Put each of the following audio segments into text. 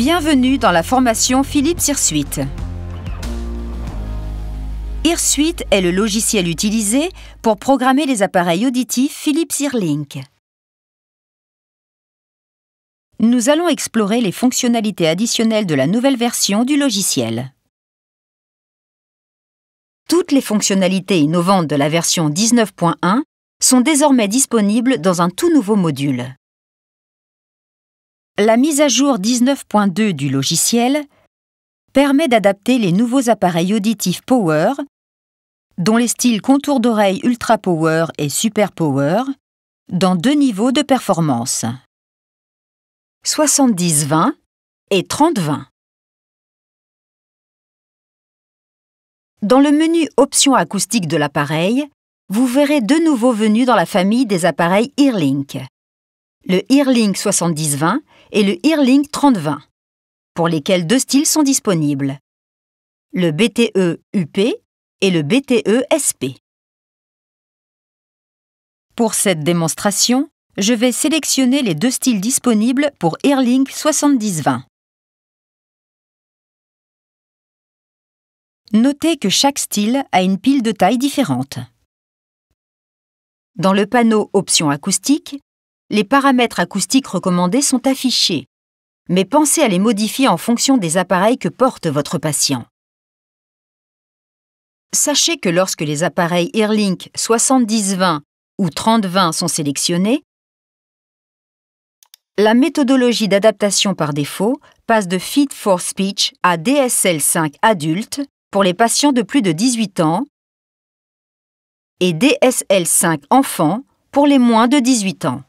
Bienvenue dans la formation Philips Earsuite. Earsuite est le logiciel utilisé pour programmer les appareils auditifs Philips Earlink. Nous allons explorer les fonctionnalités additionnelles de la nouvelle version du logiciel. Toutes les fonctionnalités innovantes de la version 19.1 sont désormais disponibles dans un tout nouveau module. La mise à jour 19.2 du logiciel permet d'adapter les nouveaux appareils auditifs Power, dont les styles contour d'oreille Ultra Power et Super Power, dans deux niveaux de performance, 70-20 et 30-20. Dans le menu Options acoustiques de l'appareil, vous verrez deux nouveaux venus dans la famille des appareils Earlink, le Earlink 70-20 et le Earlink 30-20, pour lesquels deux styles sont disponibles, le BTE UP et le BTE SP. Pour cette démonstration, je vais sélectionner les deux styles disponibles pour Earlink 70-20. Notez que chaque style a une pile de taille différente. Dans le panneau Options acoustiques, les paramètres acoustiques recommandés sont affichés, mais pensez à les modifier en fonction des appareils que porte votre patient. Sachez que lorsque les appareils Earlink 70-20 ou 30-20 sont sélectionnés, la méthodologie d'adaptation par défaut passe de Fit for Speech à DSL5 adulte pour les patients de plus de 18 ans et DSL5 enfant pour les moins de 18 ans.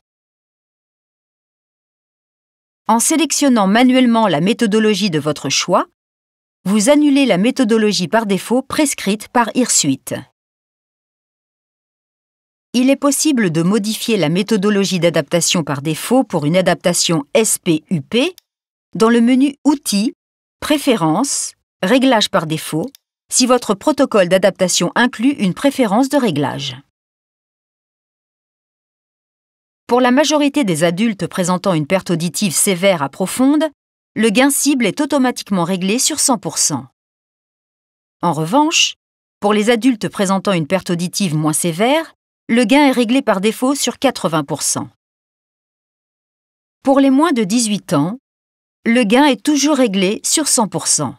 En sélectionnant manuellement la méthodologie de votre choix, vous annulez la méthodologie par défaut prescrite par Earsuite. Il est possible de modifier la méthodologie d'adaptation par défaut pour une adaptation SP-UP dans le menu Outils, Préférences, Réglages par défaut, si votre protocole d'adaptation inclut une préférence de réglage. Pour la majorité des adultes présentant une perte auditive sévère à profonde, le gain cible est automatiquement réglé sur 100%. En revanche, pour les adultes présentant une perte auditive moins sévère, le gain est réglé par défaut sur 80%. Pour les moins de 18 ans, le gain est toujours réglé sur 100%.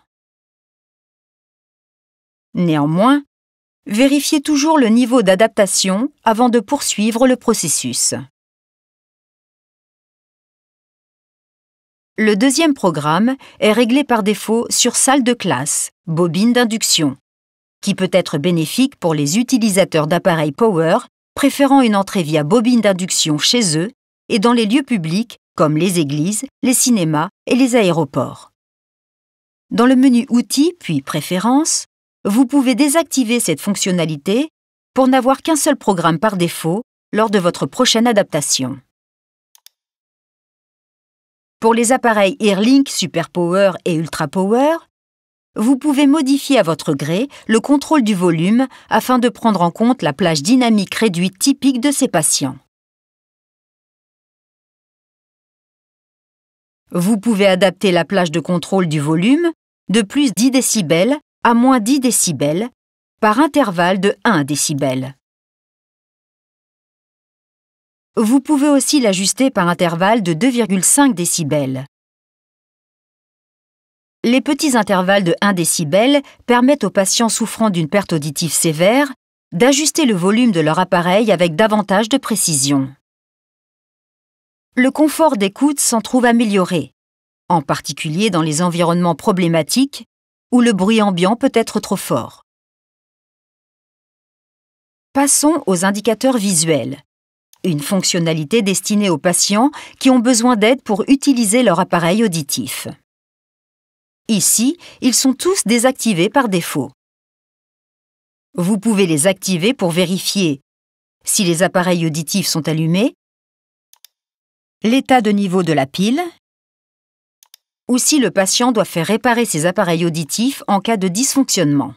Néanmoins, vérifiez toujours le niveau d'adaptation avant de poursuivre le processus. Le deuxième programme est réglé par défaut sur salle de classe, bobine d'induction, qui peut être bénéfique pour les utilisateurs d'appareils Power préférant une entrée via bobine d'induction chez eux et dans les lieux publics comme les églises, les cinémas et les aéroports. Dans le menu Outils puis Préférences, vous pouvez désactiver cette fonctionnalité pour n'avoir qu'un seul programme par défaut lors de votre prochaine adaptation. Pour les appareils Earlink Super Power et Ultra Power, vous pouvez modifier à votre gré le contrôle du volume afin de prendre en compte la plage dynamique réduite typique de ces patients. Vous pouvez adapter la plage de contrôle du volume de plus 10 décibels à moins 10 décibels par intervalle de 1 décibel. Vous pouvez aussi l'ajuster par intervalle de 2,5 décibels. Les petits intervalles de 1 décibel permettent aux patients souffrant d'une perte auditive sévère d'ajuster le volume de leur appareil avec davantage de précision. Le confort d'écoute s'en trouve amélioré, en particulier dans les environnements problématiques où le bruit ambiant peut être trop fort. Passons aux indicateurs visuels, une fonctionnalité destinée aux patients qui ont besoin d'aide pour utiliser leur appareil auditif. Ici, ils sont tous désactivés par défaut. Vous pouvez les activer pour vérifier si les appareils auditifs sont allumés, l'état de niveau de la pile, ou si le patient doit faire réparer ses appareils auditifs en cas de dysfonctionnement.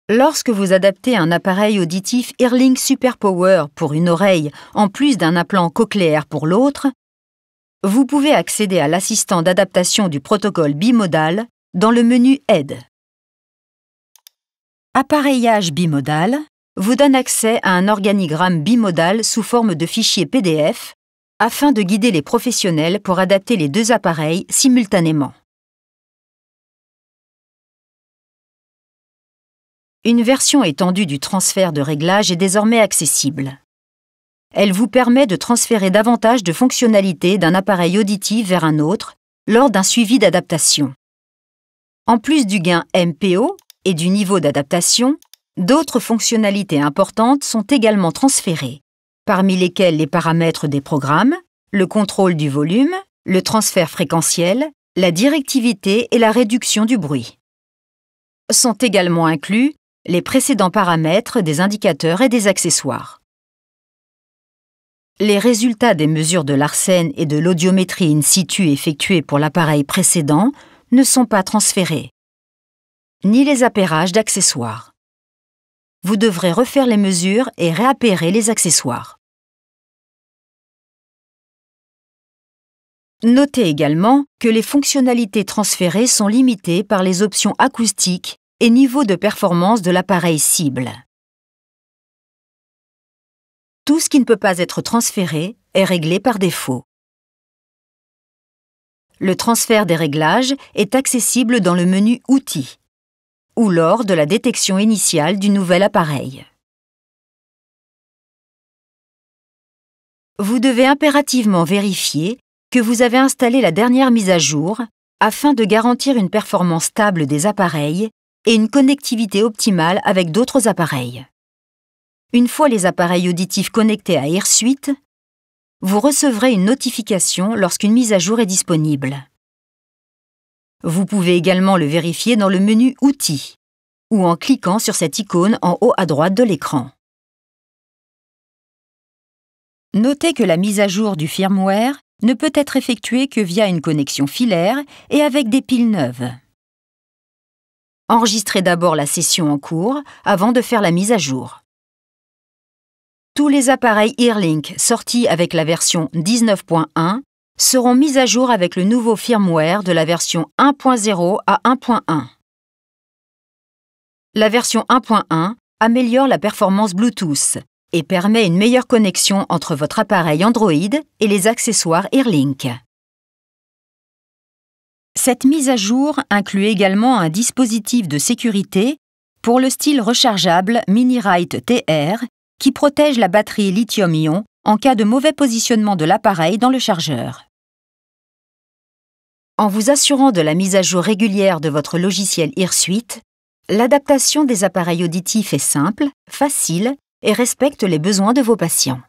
Lorsque vous adaptez un appareil auditif Earlink Super Power pour une oreille en plus d'un implant cochléaire pour l'autre, Vous pouvez accéder à l'assistant d'adaptation du protocole bimodal dans le menu Aide. Appareillage bimodal vous donne accès à un organigramme bimodal sous forme de fichier PDF afin de guider les professionnels pour adapter les deux appareils simultanément. Une version étendue du transfert de réglage est désormais accessible. Elle vous permet de transférer davantage de fonctionnalités d'un appareil auditif vers un autre lors d'un suivi d'adaptation. En plus du gain MPO et du niveau d'adaptation, d'autres fonctionnalités importantes sont également transférées, parmi lesquelles les paramètres des programmes, le contrôle du volume, le transfert fréquentiel, la directivité et la réduction du bruit. Sont également inclus les précédents paramètres des indicateurs et des accessoires. Les résultats des mesures de Larsen et de l'audiométrie in situ effectuées pour l'appareil précédent ne sont pas transférés, ni les appairages d'accessoires. Vous devrez refaire les mesures et réappairer les accessoires. Notez également que les fonctionnalités transférées sont limitées par les options acoustiques et niveau de performance de l'appareil cible. Tout ce qui ne peut pas être transféré est réglé par défaut. Le transfert des réglages est accessible dans le menu Outils ou lors de la détection initiale du nouvel appareil. Vous devez impérativement vérifier que vous avez installé la dernière mise à jour afin de garantir une performance stable des appareils et une connectivité optimale avec d'autres appareils. Une fois les appareils auditifs connectés à AirSuite, vous recevrez une notification lorsqu'une mise à jour est disponible. Vous pouvez également le vérifier dans le menu Outils ou en cliquant sur cette icône en haut à droite de l'écran. Notez que la mise à jour du firmware ne peut être effectuée que via une connexion filaire et avec des piles neuves. Enregistrez d'abord la session en cours avant de faire la mise à jour. Tous les appareils Earlink sortis avec la version 19.1 seront mis à jour avec le nouveau firmware de la version 1.0 à 1.1. La version 1.1 améliore la performance Bluetooth et permet une meilleure connexion entre votre appareil Android et les accessoires Earlink. Cette mise à jour inclut également un dispositif de sécurité pour le style rechargeable MiniRite TR qui protège la batterie lithium-ion en cas de mauvais positionnement de l'appareil dans le chargeur. En vous assurant de la mise à jour régulière de votre logiciel AirSuite, l'adaptation des appareils auditifs est simple, facile et respecte les besoins de vos patients.